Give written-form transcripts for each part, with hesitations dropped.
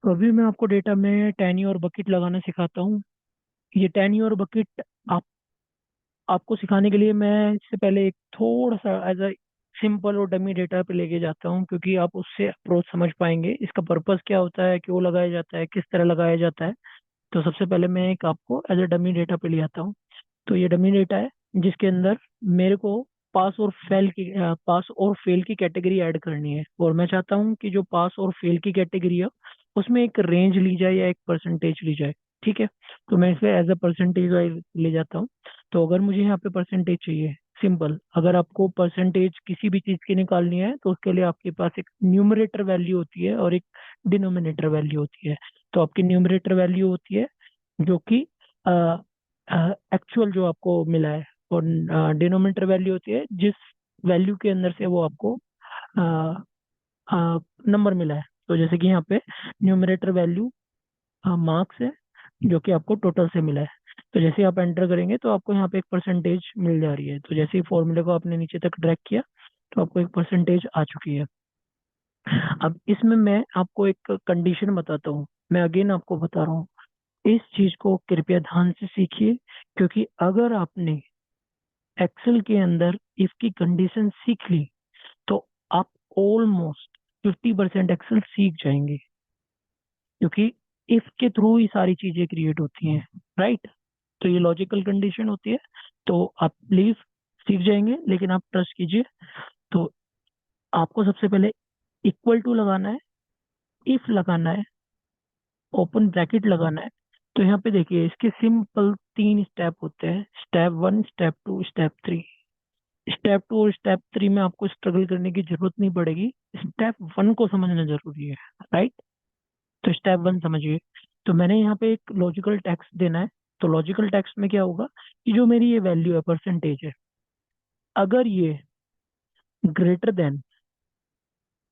तो अभी मैं आपको डेटा में टैनी और बकेट लगाना सिखाता हूँ। ये टैनी और बकेट आप आपको सिखाने के लिए मैं इससे पहले एक थोड़ा सा एज अ सिंपल और डमी डेटा पे लेके जाता हूँ, क्योंकि आप उससे अप्रोच समझ पाएंगे इसका पर्पस क्या होता है, क्यों लगाया जाता है, किस तरह लगाया जाता है। तो सबसे पहले मैं एक आपको एज अ डमी डेटा पे ले आता हूँ। तो ये डमी डेटा है जिसके अंदर मेरे को पास और फेल की कैटेगरी ऐड करनी है, और मैं चाहता हूँ कि जो पास और फेल की कैटेगरी है उसमें एक रेंज ली जाए या एक परसेंटेज ली जाए। ठीक है। तो मैं इसे एज अ परसेंटेज वाइज ले जाता हूँ। तो अगर मुझे यहाँ पे परसेंटेज चाहिए, सिंपल, अगर आपको परसेंटेज किसी भी चीज़ की निकालनी है तो उसके लिए आपके पास एक न्यूमरेटर वैल्यू होती है और एक डिनोमिनेटर वैल्यू होती है। तो आपकी न्यूमरेटर वैल्यू होती है जो कि एक्चुअल जो आपको मिला है, और डिनोमिनेटर वैल्यू होती है जिस वैल्यू के अंदर से वो आपको नंबर मिला है। तो जैसे कि यहाँ पे न्यूमरेटर वैल्यू मार्क्स है जो कि आपको टोटल से मिला है। तो जैसे ही आप एंटर करेंगे तो आपको यहाँ पे एक परसेंटेज मिल जा रही है। तो जैसे ही फॉर्मूले को आपने नीचे तक ड्रैग किया तो आपको एक परसेंटेज आ चुकी है। अब इसमें मैं आपको एक कंडीशन बताता हूँ। मैं अगेन आपको बता रहा हूँ, इस चीज को कृपया ध्यान से सीखिए, क्योंकि अगर आपने एक्सेल के अंदर इफ की कंडीशन सीख ली तो आप ऑलमोस्ट 50% एक्सेल सीख जाएंगे, क्योंकि इफ के थ्रू ही सारी चीजें क्रिएट होती हैं। राइट। तो ये लॉजिकल कंडीशन होती है। तो आप प्लीज सीख जाएंगे, लेकिन आप ट्रस्ट कीजिए। तो आपको सबसे पहले इक्वल टू लगाना है, इफ लगाना है, ओपन ब्रैकेट लगाना है। तो यहाँ पे देखिए इसके सिंपल तीन स्टेप होते हैं, step one, step two, step three. Step two और स्टेप थ्री में आपको स्ट्रगल करने की जरूरत नहीं पड़ेगी, स्टेप वन को समझना जरूरी है। राइट। तो स्टेप वन समझिए। तो मैंने यहाँ पे एक लॉजिकल टेक्स्ट देना है। तो लॉजिकल टेक्स्ट में क्या होगा कि जो मेरी ये वैल्यू है, परसेंटेज है, अगर ये ग्रेटर देन,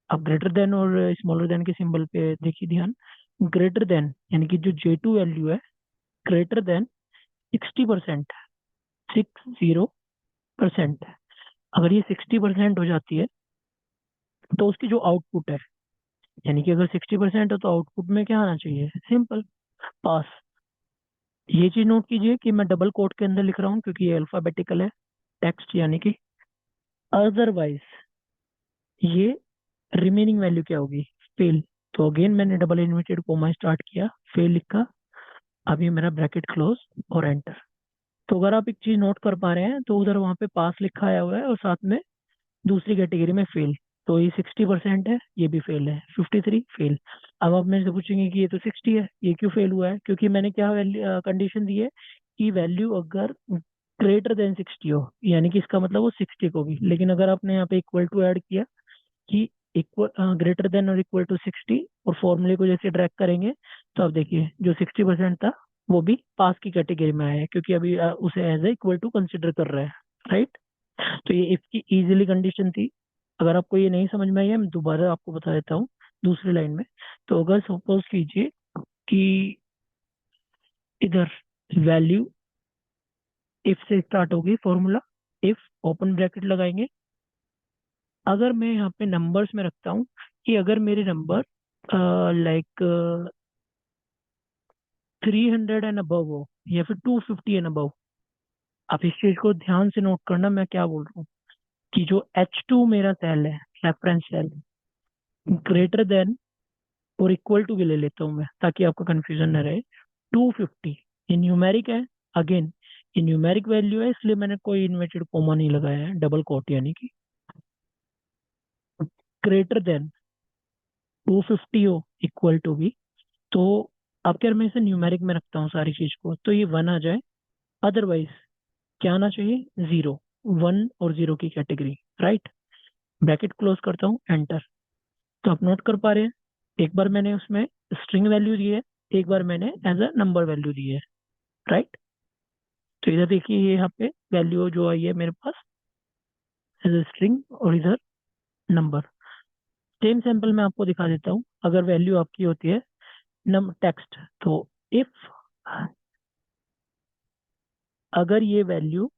अब ग्रेटर देन और स्मॉलर देन के सिंबल पे देखिए ध्यान, ग्रेटर देन यानी कि जो J2 वैल्यू है ग्रेटर देन 60%, 60%, अगर ये 60% हो जाती है तो उसकी जो आउटपुट है, यानी कि अगर 60% है तो आउटपुट में क्या आना चाहिए, सिंपल, पास। ये चीज नोट कीजिए कि मैं डबल कोट के अंदर लिख रहा हूँ क्योंकि ये अल्फाबेटिकल है टेक्स्ट, यानी कि अदरवाइज ये रिमेनिंग वैल्यू क्या होगी, फेल। तो अगेन मैंने डबल इन्वर्टेड कोमा स्टार्ट किया, फेल लिखा, अभी मेरा ब्रैकेट क्लोज और एंटर। तो अगर आप एक चीज नोट कर पा रहे हैं तो उधर वहां पे पास लिखा आया हुआ है और साथ में दूसरी कैटेगरी में फेल। तो ये 60% है, ये भी फेल है, 53 फेल। अब आप मेरे से पूछेंगे कि ये तो 60 है, ये क्यों फेल हुआ है, क्योंकि मैंने क्या वैल्यू कंडीशन दी है कि वैल्यू अगर ग्रेटर देन 60 हो, यानी कि इसका मतलब वो 60 को भी। लेकिन अगर आपने यहाँ पे इक्वल टू ऐड किया कि इक्वल ग्रेटर देन और इक्वल टू 60, और फॉर्मूले को जैसे ड्रैग करेंगे तो आप देखिए जो 60% था वो भी पास की कैटेगरी में आया है, क्योंकि अभी उसे as a equal to consider कर रहे हैं। राइट। तो ये इसकी इजीली कंडीशन थी। अगर आपको ये नहीं समझ में आई है मैं दोबारा आपको बता देता हूँ दूसरी लाइन में। तो अगर सपोज कीजिए कि इधर वैल्यू इफ से स्टार्ट होगी फॉर्मूला, इफ, ओपन ब्रैकेट लगाएंगे, अगर मैं यहाँ पे नंबर्स में रखता हूँ कि अगर मेरे नंबर लाइक 300 एंड अबव हो या फिर 250 एंड अबव, आप इस चीज को ध्यान से नोट करना मैं क्या बोल रहा हूँ, कि जो H2 मेरा सेल है, रेफरेंस सेल, ग्रेटर देन और इक्वल टू भी ले लेता हूँ मैं ताकि आपको कंफ्यूजन न रहे। 250 ये न्यूमेरिक है, अगेन ये न्यूमेरिक वैल्यू है, इसलिए मैंने कोई इन्वर्टेड कोमा नहीं लगाया है, डबल कोट, यानी कि ग्रेटर देन 250 हो, इक्वल टू भी। तो अब क्या, मैं इसे न्यूमेरिक में रखता हूँ सारी चीज को, तो ये वन आ जाए। अदरवाइज क्या आना चाहिए, जीरो, वन और जीरो की कैटेगरी। राइट। ब्रैकेट क्लोज करता हूँ, एंटर। तो आप नोट कर पा रहे हैं, एक बार मैंने उसमें स्ट्रिंग वैल्यू दी है, एक बार मैंने एज अ नंबर वैल्यू दी है। राइट। तो इधर देखिए ये यहाँ पे वैल्यू जो आई है मेरे पास एज अ स्ट्रिंग, और इधर नंबर। सेम सैंपल मैं आपको दिखा देता हूँ। अगर वैल्यू आपकी होती है नम टेक्स्ट, तो इफ, अगर ये वैल्यू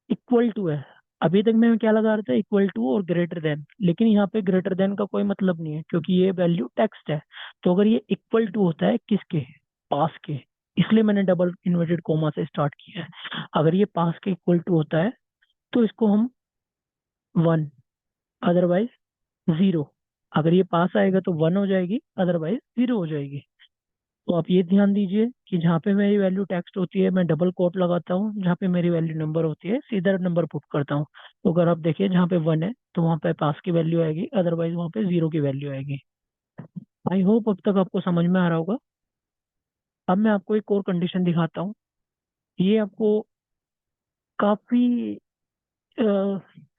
इक्वल टू है, अभी तक मैं क्या लगा रहा था, इक्वल टू और ग्रेटर देन, लेकिन यहाँ पे ग्रेटर देन का कोई मतलब नहीं है क्योंकि ये वैल्यू टेक्स्ट है। तो अगर ये इक्वल टू होता है किसके, पास के, इसलिए मैंने डबल इन्वर्टेड कोमा से स्टार्ट किया है। अगर ये पास के इक्वल टू होता है तो इसको हम वन, अदरवाइज जीरो। अगर ये पास आएगा तो वन हो जाएगी, अदरवाइज जीरो हो जाएगी। तो आप ये ध्यान दीजिए कि जहाँ पे मेरी वैल्यू टेक्स्ट होती है मैं डबल कोट लगाता हूँ, जहाँ पे मेरी वैल्यू नंबर होती है सीधा नंबर पुट करता हूँ। तो अगर आप देखिए जहाँ पे वन है तो वहाँ पे पास की वैल्यू आएगी, अदरवाइज वहाँ पे जीरो की वैल्यू आएगी। आई होप अब तक आपको समझ में आ रहा होगा। अब मैं आपको एक और कंडीशन दिखाता हूँ। ये आपको काफी अ,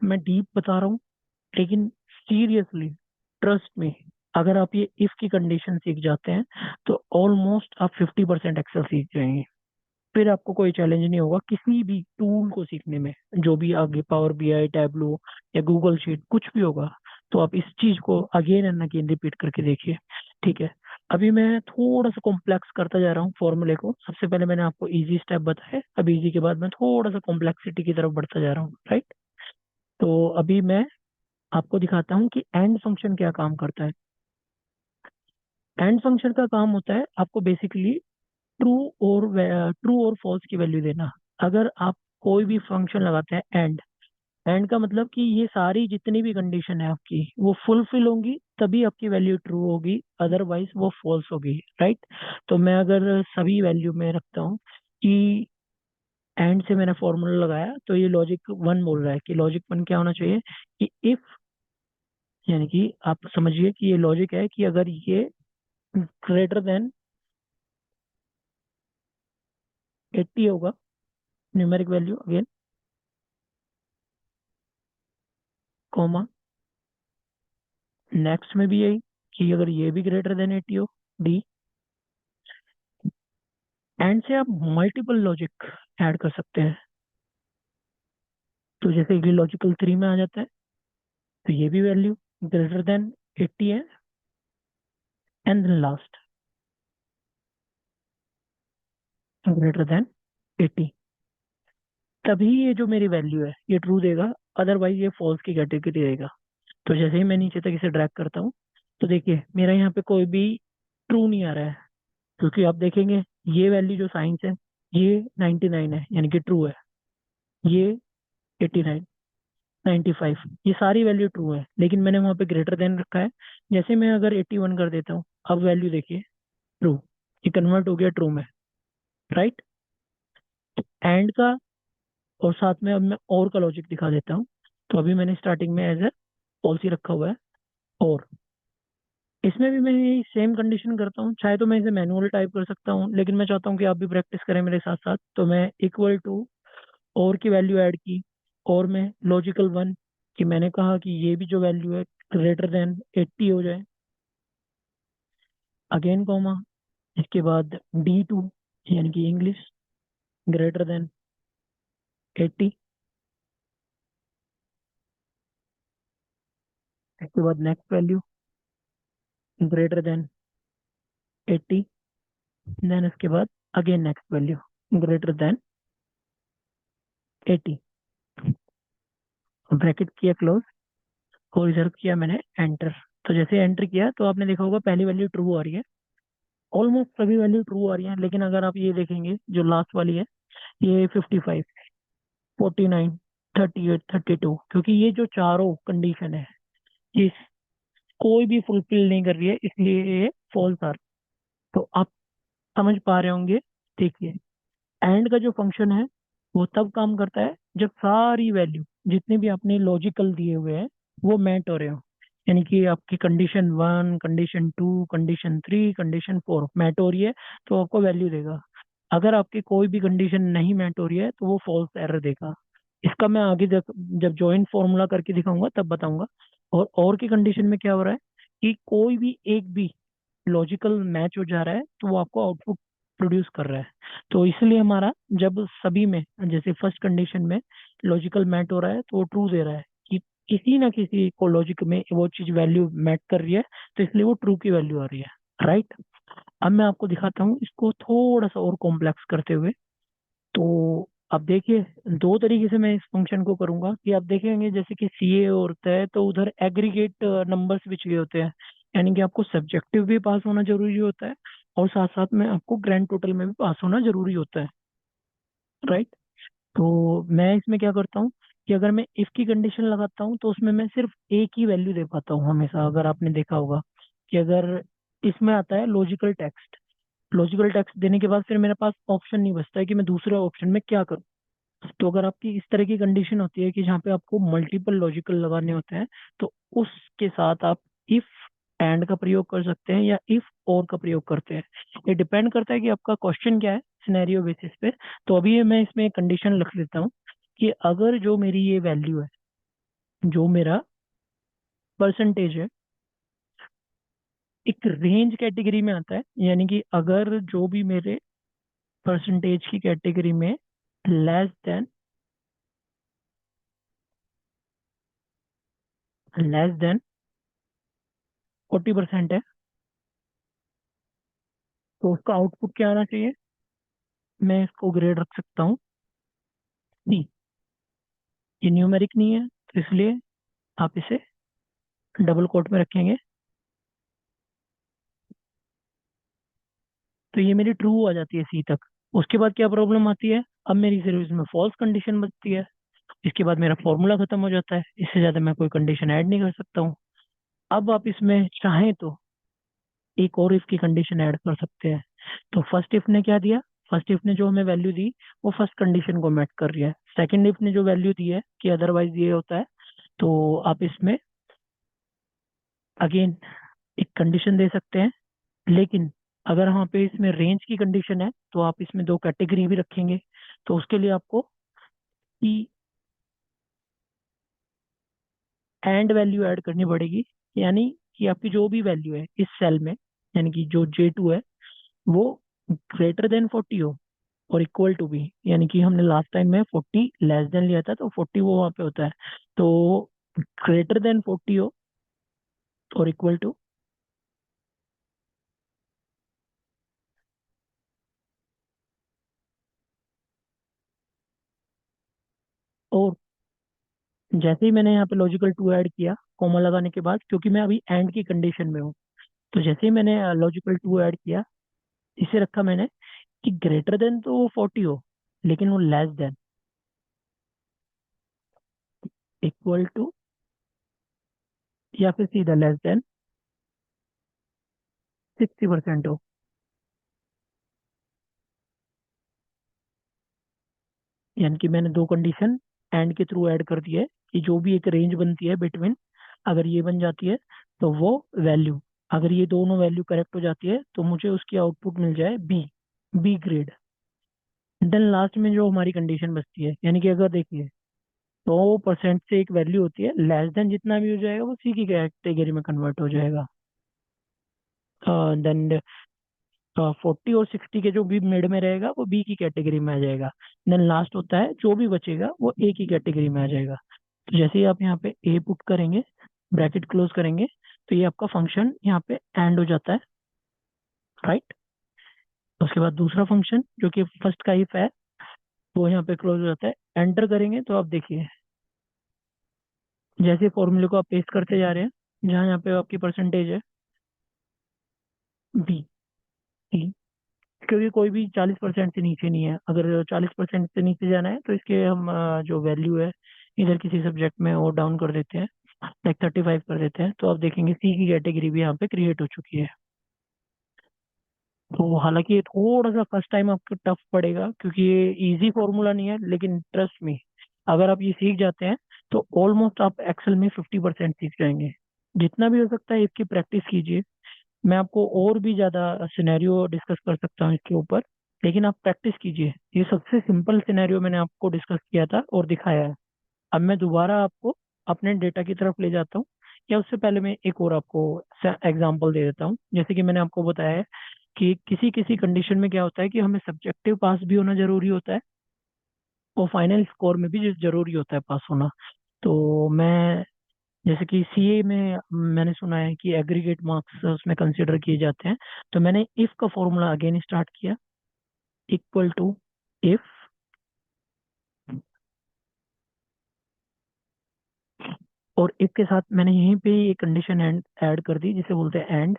मैं डीप बता रहा हूँ, लेकिन सीरियसली ट्रस्ट में, अगर आप ये इफ की कंडीशन सीख जाते हैं तो ऑलमोस्ट आप 50% एक्सेल सीख जाएंगे। फिर आपको कोई चैलेंज नहीं होगा किसी भी टूल को सीखने में। जो भी आगे पावर बीआई, टैबलो या गूगल शीट कुछ भी होगा, तो आप इस चीज को अगेन एंड अगेन रिपीट करके देखिए। ठीक है। अभी मैं थोड़ा सा कॉम्प्लेक्स करता जा रहा हूँ फॉर्मूले को। सबसे पहले मैंने आपको इजी स्टेप बताए, अब इजी के बाद मैं थोड़ा सा कॉम्प्लेक्सिटी की तरफ बढ़ता जा रहा हूँ, राइट। तो अभी मैं आपको दिखाता हूँ कि एंड फंक्शन क्या काम करता है। एंड फंक्शन का काम होता है आपको बेसिकली ट्रू और ट्रू और फॉल्स की वैल्यू देना। अगर आप कोई भी फंक्शन लगाते हैं एंड, एंड का मतलब कि ये सारी जितनी भी कंडीशन है आपकी वो फुलफिल होंगी तभी आपकी वैल्यू ट्रू होगी, अदरवाइज वो फॉल्स होगी, राइट। तो मैं अगर सभी वैल्यू में रखता हूँ कि एंड से मैंने फॉर्मूला लगाया, तो ये लॉजिक वन बोल रहा है कि लॉजिक वन क्या होना चाहिए कि इफ, यानी कि आप समझिए कि ये लॉजिक है कि अगर ये ग्रेटर देन 80 होगा, numeric value again, comma, next में भी यही कि अगर ये भी ग्रेटर देन 80 हो, डी। एंड से आप मल्टीपल लॉजिक ऐड कर सकते हैं। तो जैसे कि लॉजिकल थ्री में आ जाता है, तो ये भी वैल्यू ग्रेटर देन 80 है, and then last greater than 80। तभी ये जो मेरी वैल्यू है ये ट्रू देगा, अदरवाइज ये फॉल्स की कैटेगरी देगा। तो जैसे ही मैं नीचे तक इसे ड्रैग करता हूँ, तो देखिए मेरा यहाँ पे कोई भी ट्रू नहीं आ रहा है, क्योंकि आप देखेंगे ये वैल्यू जो साइंस है ये 99 है यानी कि ट्रू है, ये 89, 95, ये सारी वैल्यू ट्रू है, लेकिन मैंने वहां पे ग्रेटर देन रखा है। जैसे मैं अगर 81 कर देता हूँ, अब वैल्यू देखिए ट्रू, ये कन्वर्ट हो गया ट्रू में, राइट। एंड का और साथ में अब मैं और का लॉजिक दिखा देता हूँ। तो अभी मैंने स्टार्टिंग में एज ए पॉलिसी रखा हुआ है, और इसमें भी मैं यही सेम कंडीशन करता हूँ। चाहे तो मैं इसे मैनुअल टाइप कर सकता हूँ, लेकिन मैं चाहता हूँ कि आप भी प्रैक्टिस करें मेरे साथ साथ। तो मैं इक्वल टू और की वैल्यू ऐड की, और मैं लॉजिकल वन कि मैंने कहा कि ये भी जो वैल्यू है ग्रेटर देन 80 हो जाए, अगेन कॉमा, इसके बाद D2 यानी कि इंग्लिश ग्रेटर देन 80, इसके बाद next value greater than 80, then इसके बाद again next value greater than 80। Bracket किया क्लोज, और इधर किया मैंने एंटर। तो जैसे एंटर किया तो आपने देखा होगा पहली वैल्यू ट्रू आ रही है, ऑलमोस्ट सभी वैल्यू ट्रू आ रही हैं। लेकिन अगर आप ये देखेंगे जो लास्ट वाली है, ये 55, 49, 38, 32, क्योंकि ये जो चारों कंडीशन है ये कोई भी फुलफिल नहीं कर रही है, इसलिए ये फॉल्स आ रही है। तो आप समझ पा रहे होंगे। देखिए एंड का जो फंक्शन है वो तब काम करता है जब सारी वैल्यू जितने भी आपने लॉजिकल दिए हुए हैं वो मैच हो रहे हो, यानी कि आपकी condition one, condition two, condition three, condition four match हो रही है, तो आपको वैल्यू देगा। अगर आपकी कोई भी कंडीशन नहीं मैच हो रही है तो वो फॉल्स एरर देगा। इसका मैं आगे जब जॉइंट फॉर्मूला करके दिखाऊंगा तब बताऊंगा। और की कंडीशन में क्या हो रहा है कि कोई भी एक भी लॉजिकल मैच हो जा रहा है तो वो आपको आउटपुट प्रोड्यूस कर रहा है। तो इसलिए हमारा जब सभी में, जैसे फर्स्ट कंडीशन में लॉजिकल मैच हो रहा है तो वो ट्रू दे रहा है कि किसी ना किसी को लॉजिक में वो चीज वैल्यू मैच कर रही है, तो इसलिए वो ट्रू की वैल्यू आ रही है, राइट। अब मैं आपको दिखाता हूँ इसको थोड़ा सा और कॉम्प्लेक्स करते हुए। तो अब देखिए, दो तरीके से मैं इस फंक्शन को करूंगा कि आप देखेंगे जैसे कि सीए होता है तो उधर एग्रीगेट नंबर्स भी चाहिए होते हैं, यानी कि आपको सब्जेक्टिव भी पास होना जरूरी होता है और साथ साथ में आपको ग्रैंड टोटल में भी पास होना जरूरी होता है, राइट। तो मैं इसमें क्या करता हूँ कि अगर मैं इफ की कंडीशन लगाता हूँ तो उसमें मैं सिर्फ एक ही वैल्यू दे पाता हूँ हमेशा। अगर आपने देखा होगा कि अगर इसमें आता है लॉजिकल टेक्स्ट, लॉजिकल टेक्स्ट देने के बाद फिर मेरे पास ऑप्शन नहीं बचता है कि मैं दूसरे ऑप्शन में क्या करूँ। तो अगर आपकी इस तरह की कंडीशन होती है कि जहाँ पे आपको मल्टीपल लॉजिकल लगाने होते हैं, तो उसके साथ आप इफ एंड का प्रयोग कर सकते हैं या इफ और का प्रयोग करते हैं। ये डिपेंड करता है कि आपका क्वेश्चन क्या है, सिनेरियो बेसिस पे। तो अभी ये मैं इसमें एक कंडीशन लिख लेता हूँ कि अगर जो मेरी ये वैल्यू है, जो मेरा परसेंटेज है, एक रेंज कैटेगरी में आता है, यानी कि अगर जो भी मेरे परसेंटेज की कैटेगरी में लेस देन 40% है, तो उसका आउटपुट क्या आना चाहिए। मैं इसको ग्रेड रख सकता हूँ सी। ये न्यूमेरिक नहीं है तो इसलिए आप इसे डबल कोट में रखेंगे। तो ये मेरी ट्रू आ जाती है सी तक। उसके बाद क्या प्रॉब्लम आती है, अब मेरी सिर्फ इसमें फॉल्स कंडीशन बचती है। इसके बाद मेरा फॉर्मूला खत्म हो जाता है, इससे ज़्यादा मैं कोई कंडीशन ऐड नहीं कर सकता हूँ। अब आप इसमें चाहें तो एक और इफ की कंडीशन ऐड कर सकते हैं। तो फर्स्ट इफ ने क्या दिया, फर्स्ट इफ ने जो हमें वैल्यू दी वो फर्स्ट कंडीशन को मेट कर रही है। सेकंड इफ ने जो वैल्यू दी है कि अदरवाइज ये होता है, तो आप इसमें अगेन एक कंडीशन दे सकते हैं। लेकिन अगर वहाँ पे इसमें रेंज की कंडीशन है तो आप इसमें दो कैटेगरी भी रखेंगे। तो उसके लिए आपको ई एंड वैल्यू ऐड करनी पड़ेगी, यानी कि आपकी जो भी वैल्यू है इस सेल में, यानी कि जो J2 है वो ग्रेटर देन 40 हो और इक्वल टू बी, यानी कि हमने लास्ट टाइम में 40 लेस देन लिया था तो 40 वो वहाँ पे होता है। तो ग्रेटर देन 40 हो और इक्वल टू, और जैसे ही मैंने यहाँ पे लॉजिकल टू ऐड किया कॉमा लगाने के बाद, क्योंकि मैं अभी एंड की कंडीशन में हूँ, तो जैसे ही मैंने लॉजिकल टू ऐड किया, इसे रखा मैंने कि ग्रेटर देन तो वो 40 हो लेकिन वो लेस देन, इक्वल टू, या फिर सीधा लेस देन 60% हो। यानी कि मैंने दो कंडीशन एंड के थ्रू ऐड कर दी है कि जो भी एक रेंज बनती है बिटवीन, अगर ये बन जाती है तो वो वैल्यू, अगर ये दोनों वैल्यू करेक्ट हो जाती है तो मुझे उसकी आउटपुट मिल जाए बी, बी ग्रेड। देन लास्ट में जो हमारी कंडीशन बचती है, यानी कि अगर देखिए 100% से एक वैल्यू होती है, लेस देन जितना भी हो जाएगा वो सी की कैटेगरी में कन्वर्ट हो जाएगा। देन 40 और 60 के जो भी मिड में रहेगा वो बी की कैटेगरी में आ जाएगा। देन लास्ट होता है जो भी बचेगा वो ए की कैटेगरी में आ जाएगा। तो जैसे ही आप यहाँ पे ए पुट करेंगे, ब्रैकेट क्लोज करेंगे, तो ये आपका फंक्शन यहाँ पे एंड हो जाता है, राइट। उसके बाद दूसरा फंक्शन जो कि फर्स्ट का इफ है वो यहाँ पे क्लोज हो जाता है। एंटर करेंगे तो आप देखिए जैसे फॉर्मूले को आप पेस्ट करते जा रहे हैं, जहाँ यहाँ पे आपकी परसेंटेज है बी, क्योंकि कोई भी 40% से नीचे नहीं है। अगर 40% से नीचे जाना है तो इसके हम जो वैल्यू है इधर किसी सब्जेक्ट में और डाउन कर देते हैं, लाइक 35 कर देते हैं, तो आप देखेंगे सी की कैटेगरी भी यहाँ पे क्रिएट हो चुकी है। तो हालांकि ये थोड़ा सा फर्स्ट टाइम आपको टफ पड़ेगा क्योंकि ये इजी फॉर्मूला नहीं है, लेकिन ट्रस्ट मी, अगर आप ये सीख जाते हैं तो ऑलमोस्ट आप एक्सेल में 50% सीख जाएंगे। जितना भी हो सकता है इसकी प्रैक्टिस कीजिए। मैं आपको और भी ज्यादा सिनेरियो डिस्कस कर सकता हूँ इसके ऊपर, लेकिन आप प्रैक्टिस कीजिए। ये सबसे सिंपल सिनेरियो मैंने आपको डिस्कस किया था और दिखाया है। अब मैं दोबारा आपको अपने डेटा की तरफ ले जाता हूँ, या उससे पहले मैं एक और आपको एग्जांपल दे देता हूँ। जैसे कि मैंने आपको बताया है कि किसी किसी कंडीशन में क्या होता है कि हमें सब्जेक्टिव पास भी होना जरूरी होता है और फाइनल स्कोर में भी जरूरी होता है पास होना। तो मैं, जैसे कि सीए में मैंने सुना है कि एग्रीगेट मार्क्स उसमें कंसिडर किए जाते हैं, तो मैंने इफ का फॉर्मूला अगेन स्टार्ट किया, इक्वल टू इफ और एक के साथ मैंने यहीं पे एक कंडीशन ऐड कर दी जिसे बोलते हैं एंड।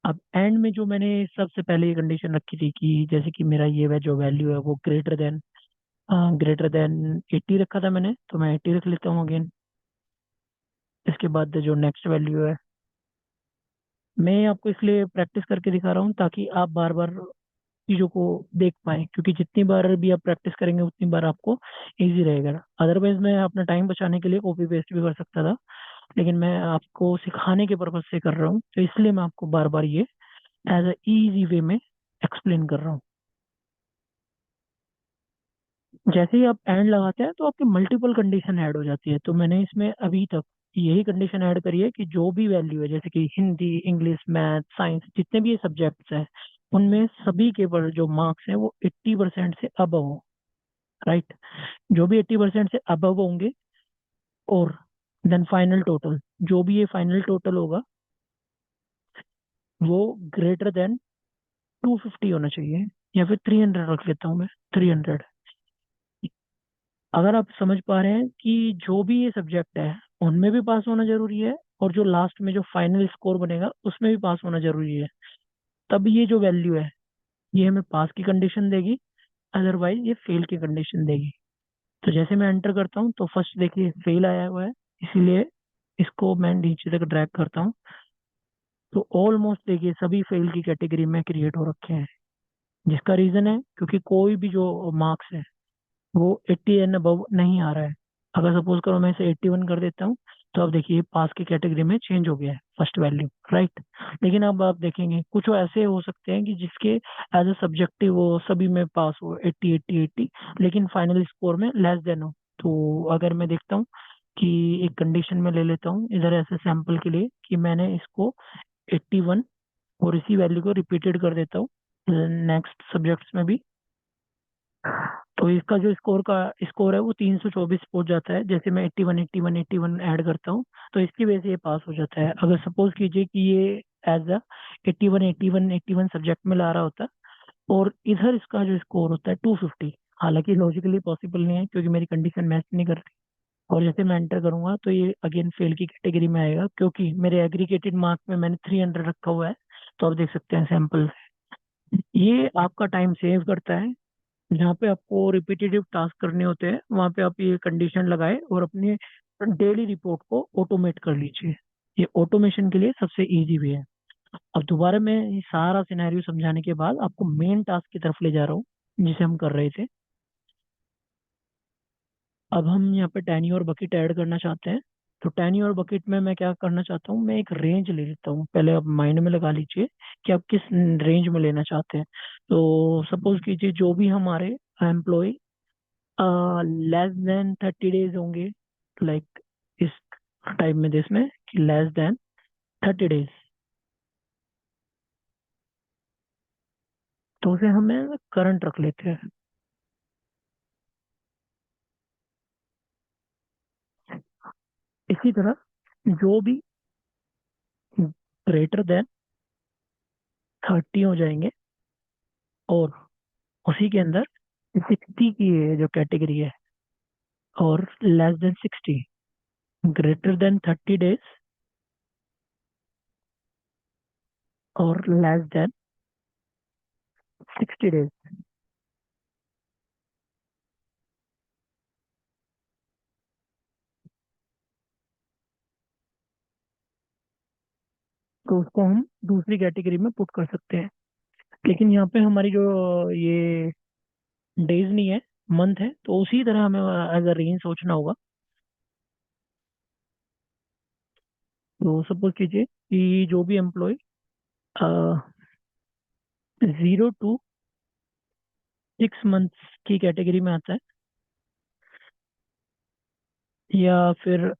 अब एंड में जो मैंने सबसे पहले ये कंडीशन रखी थी कि जैसे कि मेरा ये जो वैल्यू है वो ग्रेटर देन 80 रखा था मैंने, तो मैं 80 रख लेता हूँ अगेन। इसके बाद जो नेक्स्ट वैल्यू है, मैं आपको इसलिए प्रैक्टिस करके दिखा रहा हूँ ताकि आप बार बार चीज़ों को देख पाएं, क्योंकि जितनी बार भी आप प्रैक्टिस करेंगे उतनी बार आपको इजी रहेगा। अदरवाइज मैं अपना टाइम बचाने के लिए कॉपी पेस्ट भी कर सकता था, लेकिन मैं आपको सिखाने के पर्पज से कर रहा हूँ, तो इसलिए मैं आपको बार बार ये एज अ इजी वे में एक्सप्लेन कर रहा हूँ। जैसे ही आप एंड लगाते हैं तो आपकी मल्टीपल कंडीशन ऐड हो जाती है। तो मैंने इसमें अभी तक यही कंडीशन ऐड करी है कि जो भी वैल्यू है, जैसे कि हिंदी, इंग्लिश, मैथ, साइंस, जितने भी ये सब्जेक्ट्स हैं, उनमें सभी के पर जो मार्क्स हैं वो 80% से अबव हो। राइट। जो भी 80% से अबव होंगे, और देन फाइनल टोटल, जो भी ये फाइनल टोटल होगा वो ग्रेटर देन 250 होना चाहिए, या फिर 300 रख लेता हूँ मैं, 300। अगर आप समझ पा रहे हैं कि जो भी ये सब्जेक्ट है उनमें भी पास होना जरूरी है, और जो लास्ट में जो फाइनल स्कोर बनेगा उसमें भी पास होना जरूरी है, तब ये जो वैल्यू है ये हमें पास की कंडीशन देगी, अदरवाइज ये फेल की कंडीशन देगी। तो जैसे मैं एंटर करता हूँ तो फर्स्ट देखिए फेल आया हुआ है, इसीलिए इसको मैं नीचे तक ड्रैग करता हूँ। तो ऑलमोस्ट देखिए सभी फेल की कैटेगरी में क्रिएट हो रखे हैं, जिसका रीजन है क्योंकि कोई भी जो मार्क्स है वो 80 एंड अबव नहीं आ रहा है। अगर सपोज करो मैं इसे 81 कर देता हूँ, तो अब देखिए पास की कैटेगरी में चेंज हो गया है फर्स्ट वैल्यू। राइट। लेकिन अब आप देखेंगे कुछ ऐसे हो सकते हैं कि जिसके एज अ सब्जेक्टिव वो सभी में पास हो 80 80 80, लेकिन फाइनल स्कोर में लेस देन हो। तो अगर मैं देखता हूँ कि एक कंडीशन में ले लेता हूँ इधर ऐसे सैंपल के लिए कि मैंने इसको 81 और इसी वैल्यू को रिपीटेड कर देता हूँ नेक्स्ट सब्जेक्ट्स में भी, तो इसका जो स्कोर है वो 324 पहुंच जाता है। जैसे मैं 81 81 81 ऐड करता हूँ तो इसकी वजह से ये पास हो जाता है। अगर सपोज कीजिए कि ये एज अ 81 81 81 सब्जेक्ट में ला रहा होता, और इधर इसका जो स्कोर होता है 250, हालांकि लॉजिकली पॉसिबल नहीं है क्योंकि मेरी कंडीशन मैच नहीं करती, और जैसे मैं एंटर करूंगा तो ये अगेन फेल की कैटेगरी में आएगा क्योंकि मेरे एग्रीगेटेड मार्क में मैंने 300 रखा हुआ है। तो आप देख सकते हैं सैंपल, ये आपका टाइम सेव करता है। जहाँ पे आपको रिपीटेटिव टास्क करने होते हैं वहाँ पे आप ये कंडीशन लगाए और अपने डेली रिपोर्ट को ऑटोमेट कर लीजिए। ये ऑटोमेशन के लिए सबसे इजी वे है। अब दोबारा मैं ये सारा सिनेरियो समझाने के बाद आपको मेन टास्क की तरफ ले जा रहा हूँ जिसे हम कर रहे थे। अब हम यहाँ पे टैनी और बकेट ऐड करना चाहते हैं। तो टैनी और बकेट में मैं क्या करना चाहता हूँ, मैं एक रेंज ले लेता हूँ। पहले आप माइंड में लगा लीजिए कि आप किस रेंज में लेना चाहते हैं। तो सपोज कीजिए जो भी हमारे एम्प्लॉय लेस देन 30 डेज होंगे, लाइक इस टाइप में देश में कि लेस देन 30 डेज, तो उसे हमें करंट रख लेते हैं। इसी तरह जो भी ग्रेटर देन 30 हो जाएंगे, और उसी के अंदर 60 की जो कैटेगरी है, और less than 60, greater than 30 days, और लेस देन 60 डेज, तो उसको हम दूसरी कैटेगरी में पुट कर सकते हैं। लेकिन यहाँ पे हमारी जो ये डेज नहीं है, मंथ है, तो उसी तरह हमें एज अ रेंज सोचना होगा। तो सपोज कीजिए कि जो भी एम्प्लॉय 0 to 6 मंथ्स की कैटेगरी में आता है, या फिर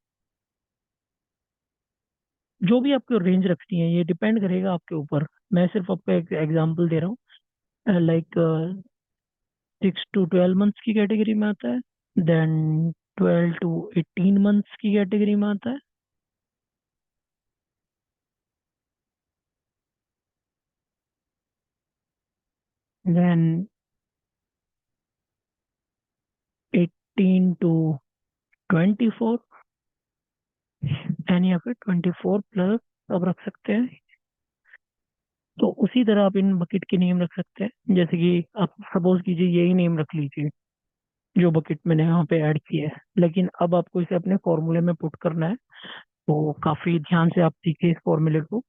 जो भी आपको रेंज रखनी है, ये डिपेंड करेगा आपके ऊपर। मैं सिर्फ आपको एक एग्जांपल दे रहा हूँ, लाइक 6 to 12 मंथ्स की कैटेगरी में आता है, देन 12 to 18 मंथ्स की कैटेगरी में आता है, देन 18 to 24, एन या फिर 24 प्लस अब रख सकते हैं। तो उसी तरह आप इन बकेट के नेम रख सकते हैं, जैसे कि आप सपोज कीजिए यही नेम रख लीजिए जो बकेट मैंने यहाँ पे ऐड किया है, लेकिन अब आपको इसे अपने फॉर्मूले में पुट करना है। तो काफी ध्यान से आप सीखिए इस फॉर्मूले को।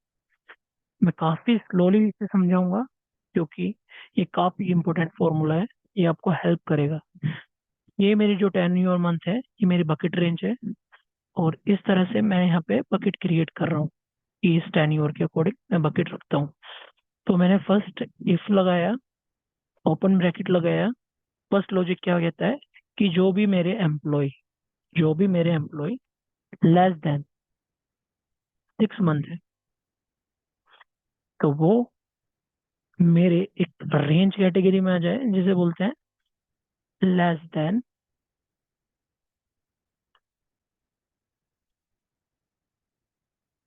मैं काफी स्लोली इसे समझाऊंगा क्योंकि ये काफी इंपॉर्टेंट फॉर्मूला है। ये आपको हेल्प करेगा। ये मेरी जो 10 ईयर मंथ है, ये मेरी बकेट रेंज है। और इस तरह से मैं यहाँ पे बकेट क्रिएट कर रहा हूँ कि इस 10 ईयर के अकॉर्डिंग मैं बकेट रखता हूँ। तो मैंने फर्स्ट इफ लगाया, ओपन ब्रैकेट लगाया। फर्स्ट लॉजिक क्या कहता है कि जो भी मेरे एम्प्लॉय लेस देन 6 मंथ है, तो वो मेरे एक रेंज कैटेगरी में आ जाए जिसे बोलते हैं लेस देन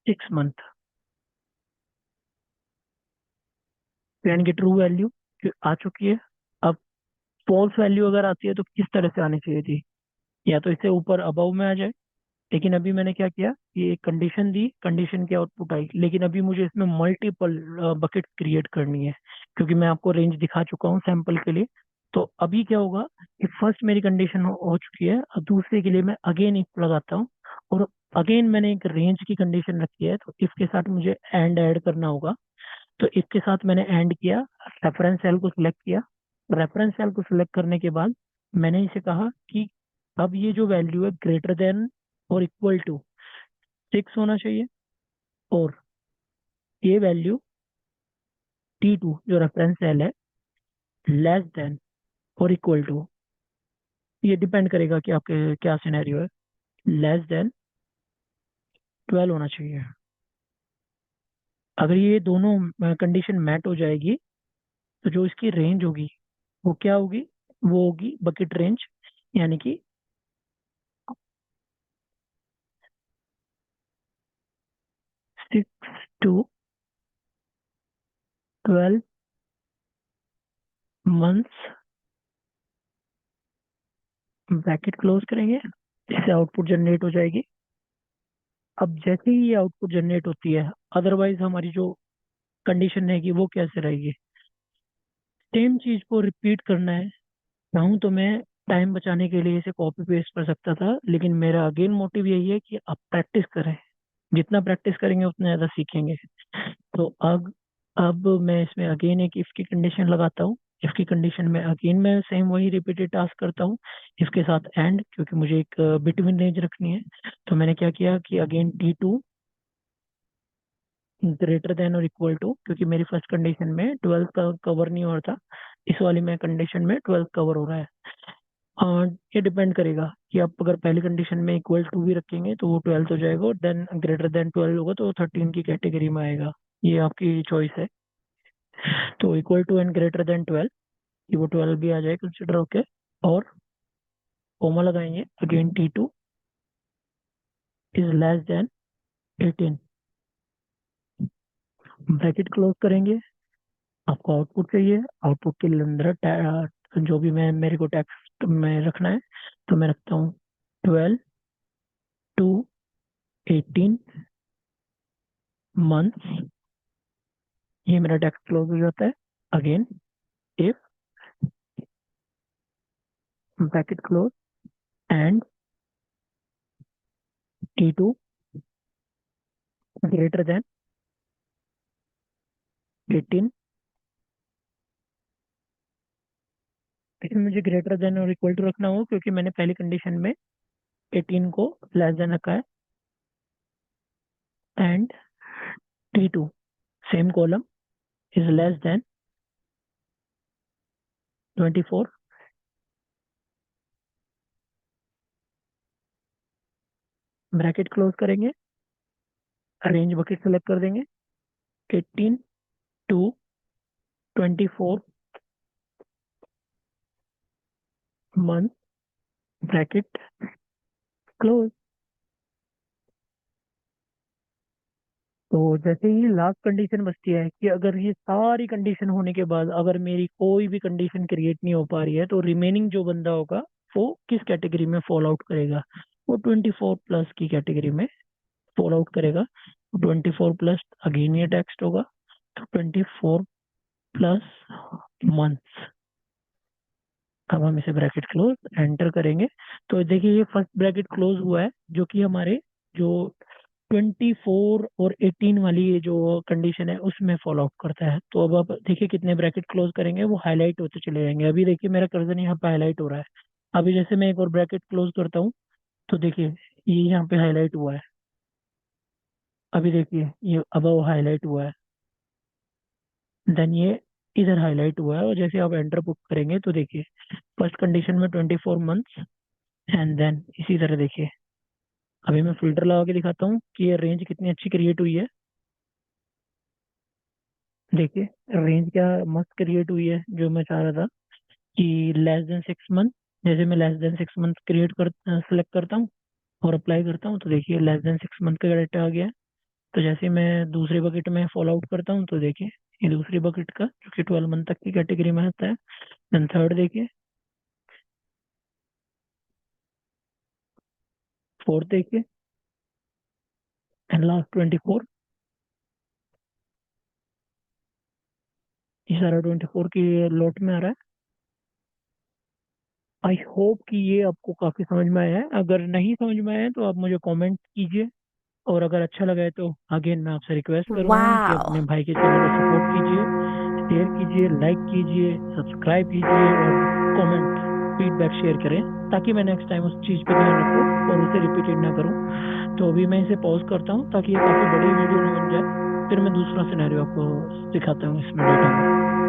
6 मंथ। तो यानी कि ट्रू वैल्यू आ चुकी है। अब फॉल्स वैल्यू अगर आती है तो किस तरह से आनी चाहिए थी, या तो इससे ऊपर अबव में आ जाए। लेकिन अभी मैंने क्या किया, ये एक कंडीशन दी, कंडीशन की आउटपुट आई, लेकिन अभी मुझे इसमें मल्टीपल बकेट क्रिएट करनी है क्योंकि मैं आपको रेंज दिखा चुका हूँ सैंपल के लिए। तो अभी क्या होगा कि फर्स्ट मेरी कंडीशन हो चुकी है, अब दूसरे के लिए मैं अगेन इफ लगाता हूँ। और अगेन मैंने एक रेंज की कंडीशन रखी है, तो इफ के साथ मुझे एंड ऐड करना होगा। तो इफ के साथ मैंने एंड किया, रेफरेंस सेल को सिलेक्ट किया। रेफरेंस सेल को सिलेक्ट करने के बाद मैंने इसे कहा कि अब ये जो वैल्यू है ग्रेटर देन और इक्वल टू 6 होना चाहिए। और ये वैल्यू T2 जो रेफरेंस सेल है लेस देन और इक्वल टू, ये डिपेंड करेगा कि आपके क्या सिनेरियो है, लेस देन 12 होना चाहिए। अगर ये दोनों कंडीशन मैट हो जाएगी तो जो इसकी रेंज होगी वो क्या होगी, वो होगी बकेट रेंज, यानी कि 6 to 12 मंथ्स। ब्रैकेट क्लोज करेंगे, इससे आउटपुट जनरेट हो जाएगी। अब जैसे ही ये आउटपुट जनरेट होती है, अदरवाइज हमारी जो कंडीशन रहेगी वो कैसे रहेगी, सेम चीज को रिपीट करना है। चाहूँ तो मैं टाइम बचाने के लिए इसे कॉपी पेस्ट कर सकता था, लेकिन मेरा अगेन मोटिव यही है कि आप प्रैक्टिस करें। जितना प्रैक्टिस करेंगे उतना ज्यादा सीखेंगे। तो अब मैं इसमें अगेन एक इफ की कंडीशन लगाता हूँ। इफ की कंडीशन में अगेन मैं सेम वही रिपीटेड टास्क करता हूँ, इसके साथ एंड, क्योंकि मुझे एक बिटवीन रेंज रखनी है। तो मैंने क्या किया कि अगेन T2 ग्रेटर देन और इक्वल टू, क्योंकि मेरी फर्स्ट कंडीशन में 12 का कवर नहीं हो रहा था, इस वाली में कंडीशन में 12 कवर हो रहा है। ये डिपेंड करेगा कि आप अगर पहली कंडीशन में इक्वल टू भी रखेंगे तो वो 12 हो जाएगा, और देन ग्रेटर देन 12 होगा तो वो 13 की कैटेगरी में आएगा। ये आपकी चॉइस है। तो equal to and greater than 12, कि वो 12 भी आ जाए कंसिडर होके। और कोमा लगाएंगे, again T2 is less than 18, bracket close करेंगे। आपको आउटपुट चाहिए, आउटपुट के अंदर जो भी मैं मेरे को टेक्स्ट में रखना है, तो मैं रखता हूँ 12 to 18 मंथ्स। ये मेरा टेक्स्ट क्लोज हो जाता है। Again if bracket close and T2 greater than 18। लेकिन मुझे ग्रेटर देन और इक्वल टू रखना हो क्योंकि मैंने पहली कंडीशन में 18 को लेस देन रखा है। And T2 same column is less than 24, bracket close करेंगे, रेंज बकेट सेलेक्ट कर देंगे, 18 to 24 मंथ, ब्रैकेट क्लोज। तो जैसे ही लास्ट कंडीशन बचती है कि अगर ये सारी कंडीशन होने के बाद अगर मेरी कोई भी कंडीशन क्रिएट नहीं हो पा रही है, तो रिमेनिंग जो बंदा होगा वो किस कैटेगरी में फॉल आउट करेगा, वो 24 प्लस की कैटेगरी में फॉल आउट करेगा, 24 प्लस अगेन ये टेक्स्ट होगा, तो 24 प्लस मंथ्स। अब हम इसे ब्रैकेट क्लोज एंटर करेंगे, तो देखिए ये फर्स्ट ब्रैकेट क्लोज हुआ है, जो कि हमारे जो 24 और 18 वाली ये जो कंडीशन है उसमें फॉलो आउट करता है। तो अब आप देखिए कितने ब्रैकेट क्लोज करेंगे वो हाईलाइट होते चले जाएंगे। अभी देखिए मेरा कर्सर यहाँ पे हाईलाइट हो रहा है। अभी जैसे मैं एक और ब्रैकेट क्लोज करता हूँ, तो देखिए ये यहाँ पे हाईलाइट हुआ है। अभी देखिए ये अब वो हाईलाइट हुआ है, देन ये इधर हाईलाइट हुआ है, और जैसे आप एंटर बुक करेंगे तो देखिए फर्स्ट कंडीशन में 24 मंथ्स, एंड देन इसी तरह देखिए। अभी मैं फिल्टर लगा के दिखाता हूँ कि ये रेंज कितनी अच्छी क्रिएट हुई है। देखिए रेंज क्या मस्त क्रिएट हुई है, जो मैं चाह रहा था कि लेस देन 6 मंथ। जैसे मैं लेस देन 6 मंथ क्रिएट कर सेलेक्ट करता हूँ और अप्लाई करता हूँ, तो देखिए लेस देन 6 मंथ का डाटा आ गया है। तो जैसे मैं दूसरी बकेट में फॉलो आउट करता हूँ, तो देखिए ये दूसरी बकेट का जो कि 12 मंथ तक की कैटेगरी में आता है। देन थर्ड देखिए, फोर्थ देखिए, एंड लास्ट 24। ये सारा 24 की लॉट में आ रहा है। आई होप कि ये आपको काफी समझ में आया है। अगर नहीं समझ में आया है तो आप मुझे कमेंट कीजिए, और अगर अच्छा लगा है तो अगेन मैं आपसे रिक्वेस्ट करूंगा कि अपने Wow. भाई के चैनल को सपोर्ट कीजिए, शेयर कीजिए, लाइक कीजिए, सब्सक्राइब कीजिए, और कमेंट फीडबैक शेयर करें, ताकि मैं नेक्स्ट टाइम उस चीज़ पे ध्यान रखूं और उसे रिपीटेड ना करूं। तो अभी मैं इसे पॉज करता हूं ताकि ये काफ़ी बड़ी वीडियो ना बन जाए। फिर मैं दूसरा सिनेरियो आपको दिखाता हूँ इसमें डेटा में।